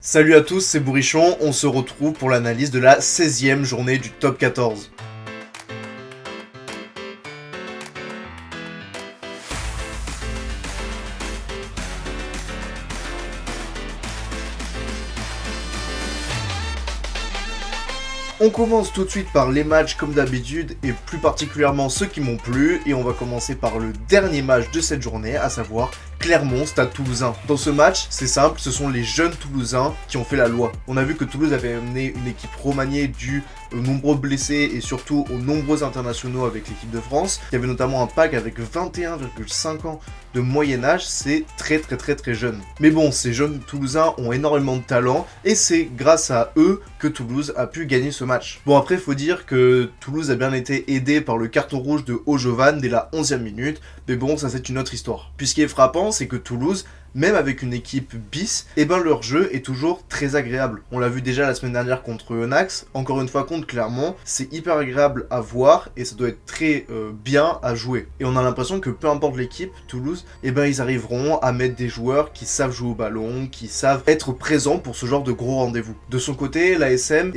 Salut à tous, c'est Bourrichon, on se retrouve pour l'analyse de la 16e journée du top 14. On commence tout de suite par les matchs comme d'habitude et plus particulièrement ceux qui m'ont plu et on va commencer par le dernier match de cette journée, à savoir Clermont-Stade Toulousain. Dans ce match, c'est simple, ce sont les jeunes Toulousains qui ont fait la loi. On a vu que Toulouse avait amené une équipe remaniée due aux nombreux blessés et surtout aux nombreux internationaux avec l'équipe de France. Il y avait notamment un pack avec 21,5 ans de moyen âge, c'est très jeune. Mais bon, ces jeunes Toulousains ont énormément de talent et c'est grâce à eux que Toulouse a pu gagner ce match. Bon, après, faut dire que Toulouse a bien été aidé par le carton rouge de Ojovan dès la 11e minute, mais bon, ça c'est une autre histoire. Puis ce qui est frappant, c'est que Toulouse, même avec une équipe bis, leur jeu est toujours très agréable. On l'a vu déjà la semaine dernière contre Eunax, encore une fois contre Clermont, c'est hyper agréable à voir et ça doit être très bien à jouer. Et on a l'impression que peu importe l'équipe, Toulouse, ils arriveront à mettre des joueurs qui savent jouer au ballon, qui savent être présents pour ce genre de gros rendez-vous. De son côté, l'ASM,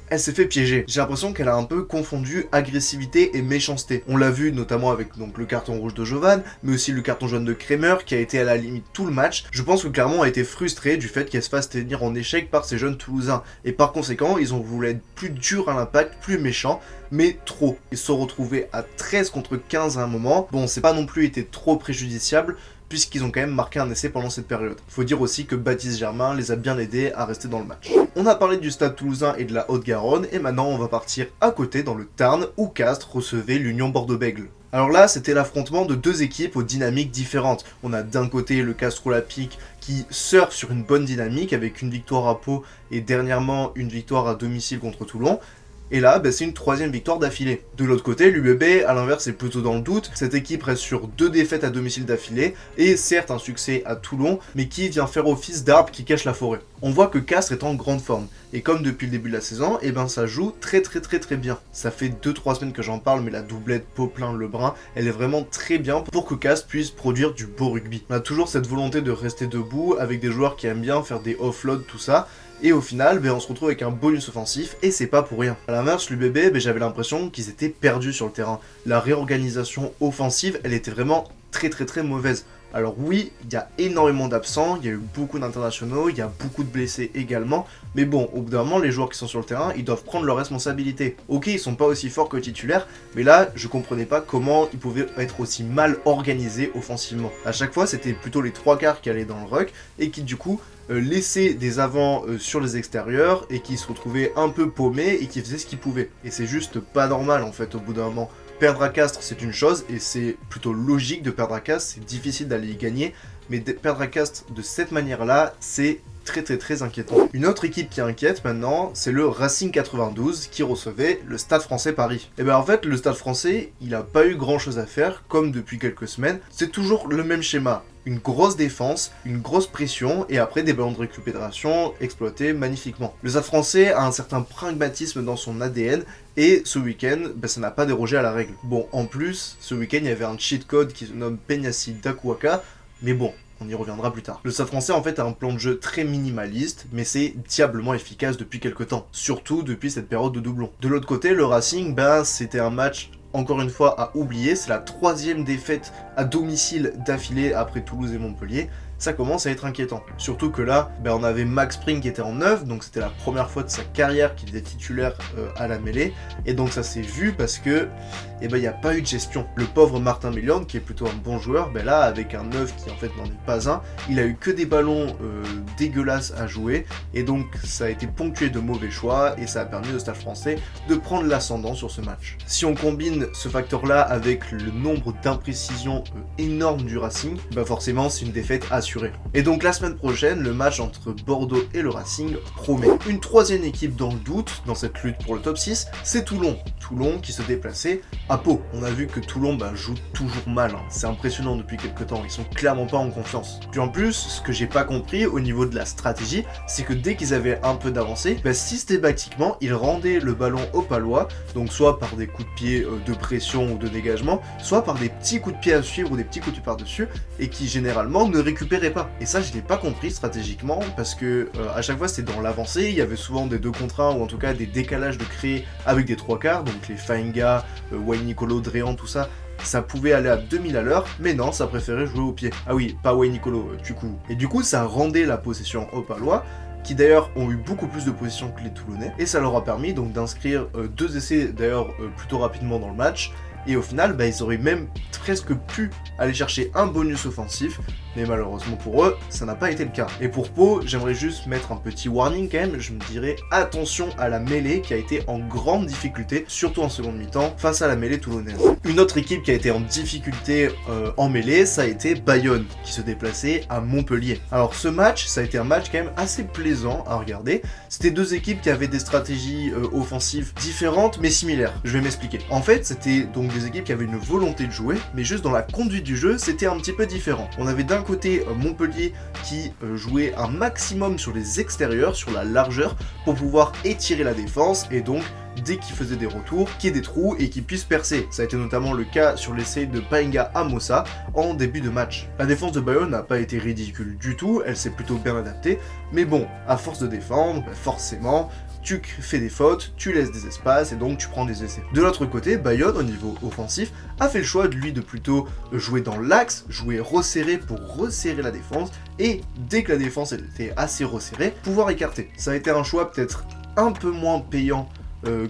elle s'est fait piéger. J'ai l'impression qu'elle a un peu confondu agressivité et méchanceté. On l'a vu notamment avec le carton rouge de Jovan, mais aussi le carton jaune de Kremer qui a été à la limite tout le match. Je pense que Clermont a été frustré du fait qu'elle se fasse tenir en échec par ces jeunes Toulousains. Et par conséquent, ils ont voulu être plus durs à l'impact, plus méchants, mais trop. Ils se sont retrouvés à 13 contre 15 à un moment. Bon, c'est pas non plus été trop préjudiciable, puisqu'ils ont quand même marqué un essai pendant cette période. Faut dire aussi que Baptiste Germain les a bien aidés à rester dans le match. On a parlé du Stade Toulousain et de la Haute-Garonne, et maintenant on va partir à côté dans le Tarn, où Castres recevait l'Union Bordeaux-Bègles. Alors là, c'était l'affrontement de deux équipes aux dynamiques différentes. On a d'un côté le Castres Olympique qui surfe sur une bonne dynamique avec une victoire à Pau et dernièrement une victoire à domicile contre Toulon. Et là, c'est une troisième victoire d'affilée. De l'autre côté, l'UBB, à l'inverse, est plutôt dans le doute. Cette équipe reste sur 2 défaites à domicile d'affilée, et certes un succès à Toulon, mais qui vient faire office d'arbre qui cache la forêt. On voit que Castres est en grande forme, et comme depuis le début de la saison, ça joue très bien. Ça fait 2-3 semaines que j'en parle, mais la doublette Poplin-Lebrun, elle est vraiment très bien pour que Castres puisse produire du beau rugby. On a toujours cette volonté de rester debout, avec des joueurs qui aiment bien faire des offloads, tout ça, et au final, on se retrouve avec un bonus offensif, et c'est pas pour rien. À l'inverse, l'UBB, j'avais l'impression qu'ils étaient perdus sur le terrain. La réorganisation offensive, elle était vraiment très mauvaise. Alors oui, il y a énormément d'absents, il y a eu beaucoup d'internationaux, il y a beaucoup de blessés également, mais bon, au bout d'un moment, les joueurs qui sont sur le terrain, ils doivent prendre leurs responsabilités. Ok, ils sont pas aussi forts que titulaires, mais là, je comprenais pas comment ils pouvaient être aussi mal organisés offensivement. À chaque fois, c'était plutôt les 3/4 qui allaient dans le ruck, et qui du coup laissaient des avants sur les extérieurs, et qui se retrouvaient un peu paumés, et qui faisaient ce qu'ils pouvaient. Et c'est juste pas normal en fait, au bout d'un moment. Perdre à Castres, c'est une chose, et c'est plutôt logique de perdre à Castres, c'est difficile d'aller y gagner, mais perdre à Castres de cette manière-là, c'est très inquiétant. Une autre équipe qui inquiète maintenant, c'est le Racing 92 qui recevait le Stade Français Paris. Et en fait, le Stade Français, il a pas eu grand chose à faire, comme depuis quelques semaines, c'est toujours le même schéma. Une grosse défense, une grosse pression, et après des ballons de récupération exploités magnifiquement. Le Stade Français a un certain pragmatisme dans son ADN, et ce week-end, ça n'a pas dérogé à la règle. Bon, en plus, ce week-end, il y avait un cheat code qui se nomme Peñassi Dakuaka, mais bon, on y reviendra plus tard. Le Stade Français en fait a un plan de jeu très minimaliste, mais c'est diablement efficace depuis quelques temps, surtout depuis cette période de doublon. De l'autre côté, le Racing, c'était un match encore une fois à oublier, c'est la 3e défaite à domicile d'affilée après Toulouse et Montpellier. Ça commence à être inquiétant. Surtout que là, on avait Max Spring qui était en 9, donc c'était la première fois de sa carrière qu'il était titulaire à la mêlée, et donc ça s'est vu parce que il n'y a pas eu de gestion. Le pauvre Martin Méliande, qui est plutôt un bon joueur, là avec un 9 qui en fait n'en est pas un, il a eu que des ballons dégueulasses à jouer, et donc ça a été ponctué de mauvais choix, et ça a permis au Stade Français de prendre l'ascendant sur ce match. Si on combine ce facteur-là avec le nombre d'imprécisions énormes du Racing, forcément c'est une défaite assurée. Et donc la semaine prochaine, le match entre Bordeaux et le Racing promet. Une troisième équipe dans le doute, dans cette lutte pour le top 6, c'est Toulon. Toulon qui se déplaçait à Pau. On a vu que Toulon joue toujours mal, hein. C'est impressionnant depuis quelques temps, ils sont clairement pas en confiance. Puis en plus, ce que j'ai pas compris au niveau de la stratégie, c'est que dès qu'ils avaient un peu d'avancée, systématiquement ils rendaient le ballon aux Palois, donc soit par des coups de pied de pression ou de dégagement, soit par des petits coups de pied à suivre ou des petits coups de pied par-dessus, et qui généralement ne récupèrent récupérait pas. Et ça, je l'ai pas compris stratégiquement, parce que à chaque fois, c'était dans l'avancée, il y avait souvent des 2 contre 1, ou en tout cas des décalages de créer avec des 3 quarts, donc les Fainga, Wayne Nicolo, Dréan, tout ça, ça pouvait aller à 2000 à l'heure, mais non, ça préférait jouer au pied. Ah oui, pas Wayne Nicolo, du coup. Et du coup, ça rendait la possession aux Palois, qui d'ailleurs ont eu beaucoup plus de possession que les Toulonnais, et ça leur a permis donc d'inscrire 2 essais d'ailleurs plutôt rapidement dans le match, et au final, ils auraient même presque pu aller chercher un bonus offensif, mais malheureusement pour eux, ça n'a pas été le cas. Et pour Pau, j'aimerais juste mettre un petit warning quand même, je me dirais attention à la mêlée qui a été en grande difficulté, surtout en seconde mi-temps, face à la mêlée toulonnaise. Une autre équipe qui a été en difficulté en mêlée, ça a été Bayonne, qui se déplaçait à Montpellier. Alors ce match, ça a été un match quand même assez plaisant à regarder. C'était 2 équipes qui avaient des stratégies offensives différentes, mais similaires. Je vais m'expliquer. En fait, c'était donc des équipes qui avaient une volonté de jouer, mais juste dans la conduite du jeu, c'était un petit peu différent. On avait d'un côté Montpellier qui jouait un maximum sur les extérieurs, sur la largeur, pour pouvoir étirer la défense, et donc dès qu'ils faisaient des retours, qu'il y ait des trous et qu'ils puissent percer. Ça a été notamment le cas sur l'essai de Paenga à Mossa en début de match. La défense de Bayonne n'a pas été ridicule du tout, elle s'est plutôt bien adaptée, mais bon, à force de défendre, forcément, tu fais des fautes, tu laisses des espaces et donc tu prends des essais. De l'autre côté, Bayonne, au niveau offensif, a fait le choix de lui de plutôt jouer dans l'axe, jouer resserré pour resserrer la défense, et dès que la défense était assez resserrée, pouvoir écarter. Ça a été un choix peut-être un peu moins payant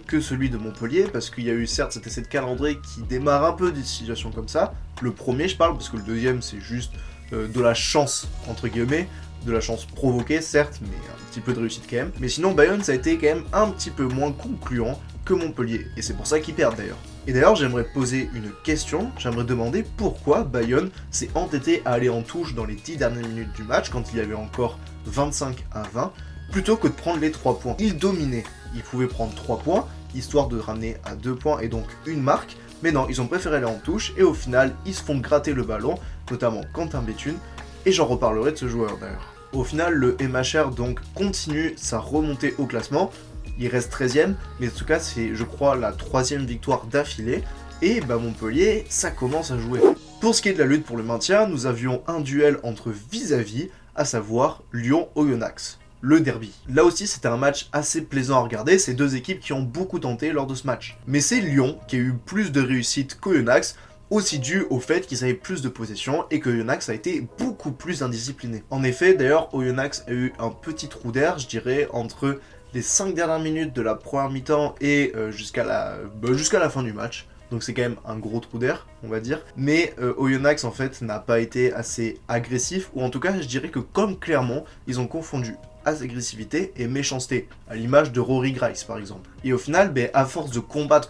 que celui de Montpellier, parce qu'il y a eu certes cet essai de Calandré qui démarre un peu des situations comme ça. Le premier, je parle, parce que le deuxième, c'est juste de la chance, entre guillemets, de la chance provoquée, certes, mais un petit peu de réussite quand même. Mais sinon, Bayonne, ça a été quand même un petit peu moins concluant que Montpellier, et c'est pour ça qu'ils perdent d'ailleurs. Et d'ailleurs, j'aimerais poser une question, j'aimerais demander pourquoi Bayonne s'est entêté à aller en touche dans les 10 dernières minutes du match, quand il y avait encore 25 à 20, plutôt que de prendre les 3 points. Ils dominaient, ils pouvaient prendre 3 points, histoire de ramener à 2 points et donc une marque, mais non, ils ont préféré aller en touche, et au final, ils se font gratter le ballon, notamment Quentin Béthune, et j'en reparlerai de ce joueur d'ailleurs. Au final, le MHR donc continue sa remontée au classement, il reste 13ème, mais en tout cas c'est je crois la 3ème victoire d'affilée, et Montpellier, ça commence à jouer. Pour ce qui est de la lutte pour le maintien, nous avions un duel entre vis-à-vis, à savoir Lyon-Oyonnax. Le derby. Là aussi, c'était un match assez plaisant à regarder, c'est 2 équipes qui ont beaucoup tenté lors de ce match. Mais c'est Lyon qui a eu plus de réussite qu'Oyonnax, aussi dû au fait qu'ils avaient plus de possession et que Oyonnax a été beaucoup plus indiscipliné. En effet, d'ailleurs, Oyonnax a eu un petit trou d'air, je dirais, entre les 5 dernières minutes de la première mi-temps et jusqu'à la fin du match. Donc c'est quand même un gros trou d'air, on va dire. Mais Oyonnax, en fait, n'a pas été assez agressif, ou en tout cas, je dirais que comme Clermont, ils ont confondu agressivité et méchanceté, à l'image de Rory Grice, par exemple. Et au final, à force de combattre,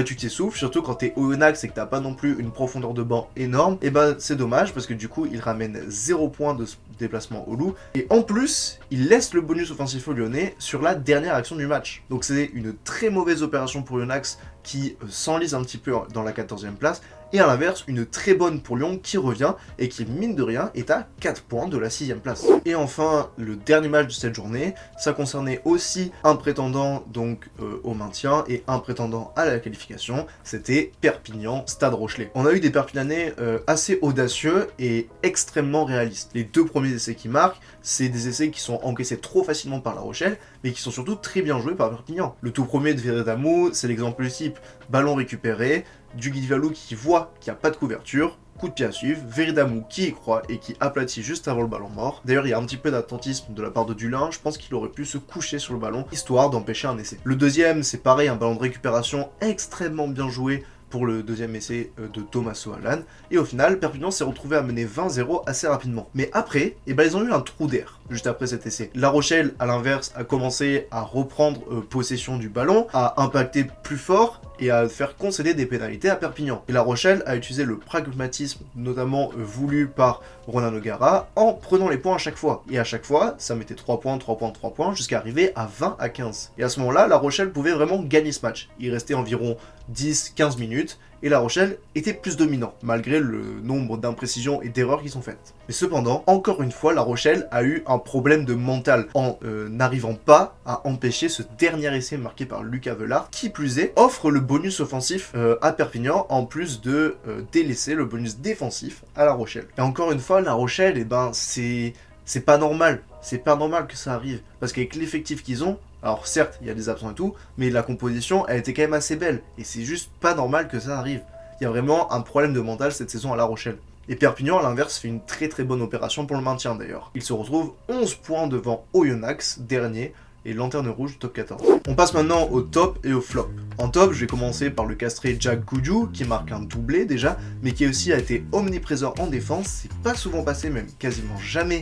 tu t'essouffles, surtout quand t'es Oyonnax et que t'as pas non plus une profondeur de banc énorme, et c'est dommage, parce que du coup, il ramène 0 points de déplacement au loup, et en plus, il laisse le bonus offensif aux Lyonnais sur la dernière action du match. Donc c'est une très mauvaise opération pour Oyonnax, qui s'enlise un petit peu dans la 14ème place, et à l'inverse, une très bonne pour Lyon qui revient et qui, mine de rien, est à 4 points de la 6ème place. Et enfin, le dernier match de cette journée, ça concernait aussi un prétendant donc au maintien et un prétendant à la qualification, c'était Perpignan-Stade Rochelais. On a eu des Perpignanais assez audacieux et extrêmement réalistes. Les 2 premiers essais qui marquent, c'est des essais qui sont encaissés trop facilement par La Rochelle, mais qui sont surtout très bien joués par Perpignan. Le tout premier de Veredamou, c'est l'exemple type, ballon récupéré, du Guidivalou qui voit qu'il n'y a pas de couverture, coup de pied à suivre, Veredamou qui y croit et qui aplatit juste avant le ballon mort. D'ailleurs, il y a un petit peu d'attentisme de la part de Dulin, je pense qu'il aurait pu se coucher sur le ballon, histoire d'empêcher un essai. Le deuxième, c'est pareil, un ballon de récupération extrêmement bien joué pour le deuxième essai de Tommaso Allan, et au final, Perpignan s'est retrouvé à mener 20-0 assez rapidement. Mais après, ils ont eu un trou d'air, juste après cet essai. La Rochelle, à l'inverse, a commencé à reprendre possession du ballon, à impacter plus fort, et à faire concéder des pénalités à Perpignan. Et La Rochelle a utilisé le pragmatisme, notamment voulu par Ronan O'Gara, en prenant les points à chaque fois. Et à chaque fois, ça mettait 3 points, 3 points, 3 points, jusqu'à arriver à 20 à 15. Et à ce moment-là, La Rochelle pouvait vraiment gagner ce match. Il restait environ 10-15 minutes, et La Rochelle était plus dominant, malgré le nombre d'imprécisions et d'erreurs qui sont faites. Mais cependant, encore une fois, La Rochelle a eu un problème de mental en n'arrivant pas à empêcher ce dernier essai marqué par Lucas Velard, qui plus est, offre le bonus offensif à Perpignan, en plus de délaisser le bonus défensif à La Rochelle. Et encore une fois, La Rochelle, c'est pas normal. C'est pas normal que ça arrive. Parce qu'avec l'effectif qu'ils ont, alors certes, il y a des absents et tout, mais la composition, elle était quand même assez belle. Et c'est juste pas normal que ça arrive. Il y a vraiment un problème de mental cette saison à La Rochelle. Et Perpignan, à l'inverse, fait une très très bonne opération pour le maintien d'ailleurs. Il se retrouve 11 points devant Oyonnax, dernier, et lanterne rouge du top 14. On passe maintenant au top et au flop. En top, je vais commencer par le castré Jack Goudiou, qui marque un doublé déjà, mais qui aussi a été omniprésent en défense, c'est pas souvent passé, même quasiment jamais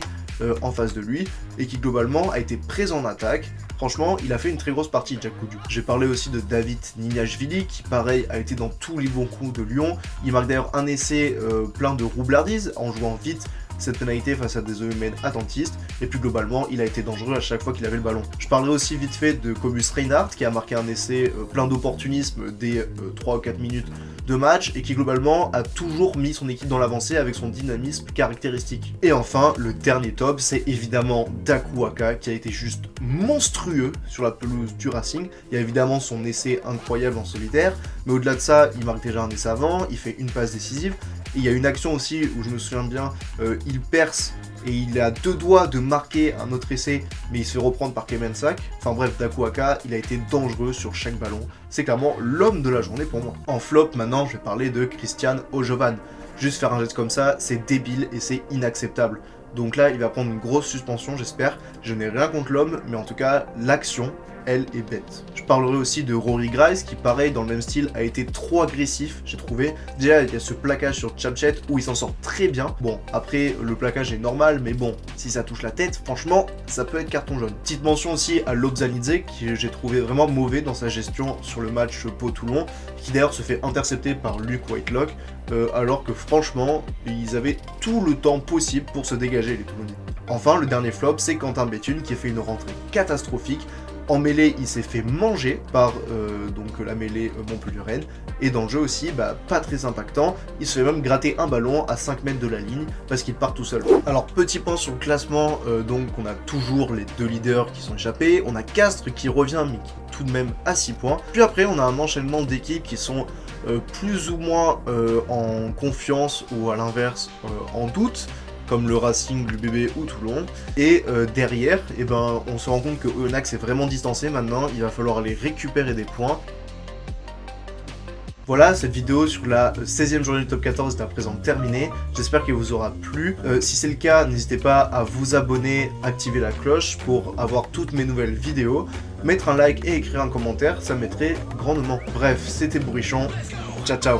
en face de lui, et qui globalement a été présent en attaque. Franchement, il a fait une très grosse partie, Jack Goudiou. J'ai parlé aussi de David Nignashvili, qui pareil a été dans tous les bons coups de Lyon. Il marque d'ailleurs un essai plein de roublardise, en jouant vite cette pénalité face à des humains attentistes, et plus globalement, il a été dangereux à chaque fois qu'il avait le ballon. Je parlerai aussi vite fait de Cobus Reinhardt, qui a marqué un essai plein d'opportunisme dès 3 ou 4 minutes de match, et qui globalement a toujours mis son équipe dans l'avancée avec son dynamisme caractéristique. Et enfin, le dernier top, c'est évidemment Daku Waka, qui a été juste monstrueux sur la pelouse du Racing. Il y a évidemment son essai incroyable en solitaire, mais au-delà de ça, il marque déjà un essai avant, il fait une passe décisive. Et il y a une action aussi où je me souviens bien, il perce et il a 2 doigts de marquer un autre essai, mais il se fait reprendre par Kemensak. Enfin bref, Daku Waka, il a été dangereux sur chaque ballon. C'est clairement l'homme de la journée pour moi. En flop, maintenant, je vais parler de Christian Ojovan. Juste faire un geste comme ça, c'est débile et c'est inacceptable. Donc là, il va prendre une grosse suspension, j'espère. Je n'ai rien contre l'homme, mais en tout cas, l'action, elle est bête. Je parlerai aussi de Rory Grice, qui pareil, dans le même style, a été trop agressif, j'ai trouvé. Déjà, il y a ce plaquage sur Tchatchet où il s'en sort très bien. Bon, après, le plaquage est normal, mais bon, si ça touche la tête, franchement, ça peut être carton jaune. Petite mention aussi à Lobzalidze, qui j'ai trouvé vraiment mauvais dans sa gestion sur le match Pau-Toulon, qui d'ailleurs se fait intercepter par Luke Whitelock, alors que franchement, ils avaient tout le temps possible pour se dégager, les Toulonnais. Enfin, le dernier flop, c'est Quentin Béthune, qui a fait une rentrée catastrophique. En mêlée, il s'est fait manger par donc la mêlée Montpellier-Rennes. Et dans le jeu aussi, pas très impactant. Il se fait même gratter un ballon à 5 mètres de la ligne parce qu'il part tout seul. Alors, petit point sur le classement, donc on a toujours les 2 leaders qui sont échappés. On a Castres qui revient, mais qui est tout de même à 6 points. Puis après, on a un enchaînement d'équipes qui sont plus ou moins en confiance ou à l'inverse en doute, comme le Racing, l'UBB ou Toulon. Et derrière, on se rend compte que Oyonnax est vraiment distancé maintenant, il va falloir aller récupérer des points. Voilà, cette vidéo sur la 16e journée du top 14 est à présent terminée. J'espère qu'elle vous aura plu. Si c'est le cas, n'hésitez pas à vous abonner, activer la cloche pour avoir toutes mes nouvelles vidéos, mettre un like et écrire un commentaire, ça m'aiderait grandement. Bref, c'était Bourrichon. Ciao ciao.